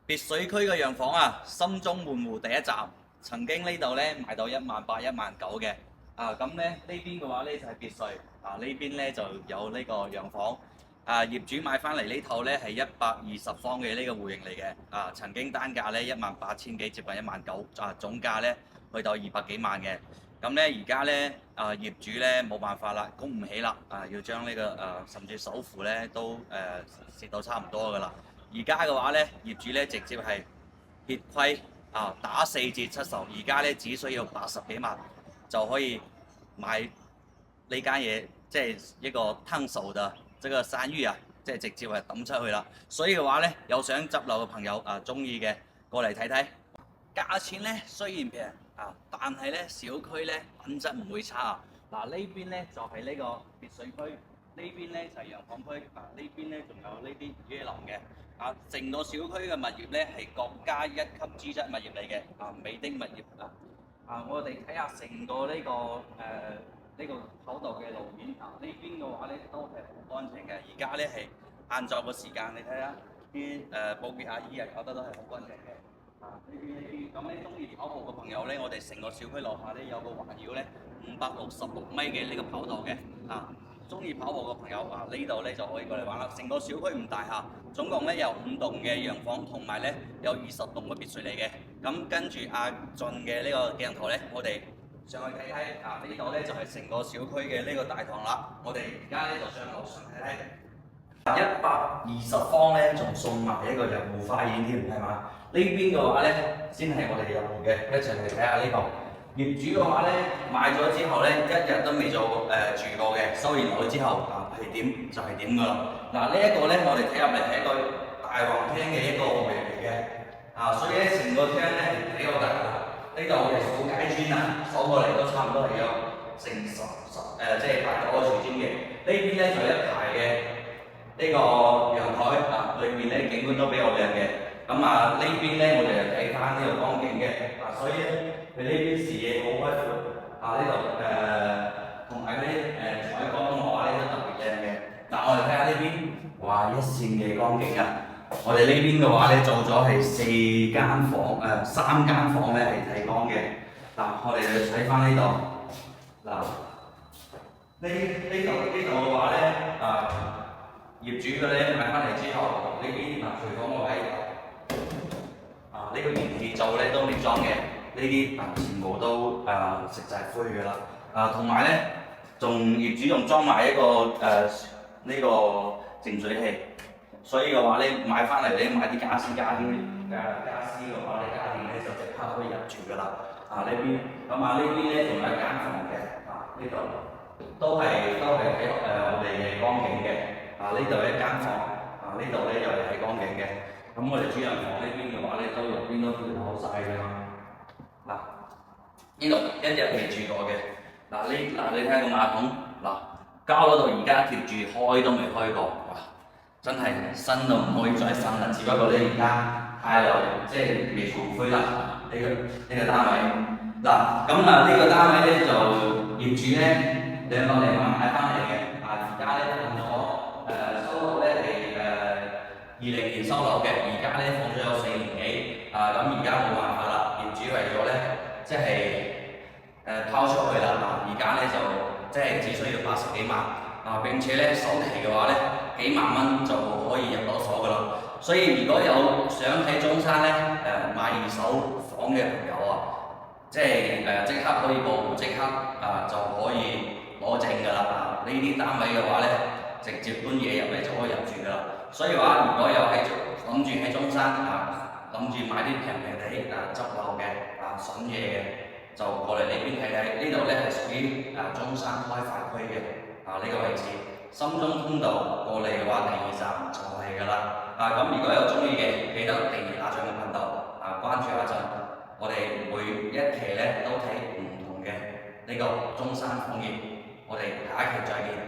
別墅區嘅洋房啊，心中滿戶第一站，曾經呢度咧賣到18000、19000嘅。咁咧呢邊嘅話咧就係別墅，呢邊咧就有呢個洋房。業主買翻嚟呢套咧係120方嘅呢個戶型嚟嘅。曾經單價咧18000幾，接近19000。總價咧去到200幾萬嘅。咁咧而家咧業主咧冇辦法啦，供唔起啦，要將呢個甚至首付咧都蝕到差唔多噶啦。而家嘅話咧，業主咧直接係血虧打4折出售，而家咧只需要80幾萬就可以買呢間嘢，即係一個燙手的這個山芋啊，即係直接係抌出去啦。所以嘅話咧，有想執樓嘅朋友中意嘅過嚟睇睇。價錢咧雖然平但係咧小區咧品質唔會差。呢邊咧就係呢個別墅區，呢邊咧就係洋房區，呢邊咧仲有呢啲椰林嘅。成個小區嘅物業咧係國家1級資質物業嚟嘅，美的物業我哋睇下成個呢個跑道嘅路面，呢邊嘅話咧都係好乾淨嘅。而家咧係晏晝嘅時間，你睇下啲保潔阿姨搞得都係好乾淨嘅。呢邊咁咧，中意跑步嘅朋友咧，我哋成個小區樓下咧有個環繞咧566米嘅呢個跑道嘅。中意跑步嘅朋友呢度咧就可以過嚟玩啦。成個小區唔大總共咧有5棟嘅洋房，同埋咧有20棟嘅別墅嚟嘅。咁跟住阿俊嘅呢個鏡頭咧，我哋上去睇睇。呢度咧就係成個小區嘅呢個大堂啦。我哋而家咧就上樓上睇睇。120方咧仲送埋一個入戶花園添，係嘛？呢邊嘅話咧先係我哋入戶嘅，一齊嚟睇下呢個。業主嘅話咧買咗之後咧，1日都未做住過嘅，收完樓之後係點就係點㗎啦。呢一個咧我哋睇入嚟係一個大皇廳嘅一個戶型嚟嘅。所以咧成個廳咧係幾好大㗎。呢度我哋數街磚數過嚟都差唔多係有成即係8、9個瓷磚嘅。呢邊咧就一排嘅呢個陽台，裏面咧景觀都比較靚嘅。呢邊咧我哋就睇翻呢個光景嘅。所以咧佢呢邊視野好開闊。呢度同埋嗰啲採光嘅話咧都特別靚嘅。我哋睇下呢邊，哇，一線嘅光景啊！我哋呢邊嘅話咧做咗係3間房咧係睇光嘅。我哋就睇翻呢度。呢度嘅話咧業主嘅咧買翻嚟之後，呢邊廚房個位呢個燃氣灶咧都未裝嘅，呢啲全部都食晒灰㗎啦。同埋咧業主仲裝埋一個呢個淨水器。所以嘅話咧買翻嚟咧買啲家私嘅話咧家電咧就即刻可以入住㗎啦。呢邊呢邊咧仲有一間房嘅。呢度都係睇我哋嘅光景嘅。呢度一間房，呢度咧又係睇光景嘅。咁我哋主人房呢邊嘅話咧都入邊都換好晒㗎。呢度1日未住過嘅。你睇下個馬桶，膠嗰度而家貼住，開都未開過。真係新都唔可以再新啦，只不過咧而家太耐，即係未重灰啦。呢個單位，呢個單位咧就業主咧200零萬買翻嚟嘅。而家咧放咗收樓咧係20年收樓嘅，而家咧放咗有4年幾。而家冇辦法啦，業主為咗咧即係拋出去啦。而家咧就即係只需要80幾萬。並且咧首期嘅話咧幾萬蚊就可以入到手㗎啦。所以如果有想喺中山咧買2手房嘅朋友即係即刻可以報戶，即刻就可以攞證㗎啦。呢啲單位嘅話咧，直接搬嘢入嚟就可以入住㗎啦。所以話如果有諗住喺中山諗住買啲平地執樓嘅筍嘢嘅，就過嚟呢邊睇睇。呢度咧係屬於中山開發區嘅。呢個位置，深中通道過嚟嘅話，第2站就係㗎啦。咁如果有中意嘅，記得訂閱阿俊嘅頻道，關注阿俊。我哋每一期咧都睇唔同嘅呢個中山房業。我哋下一期再見。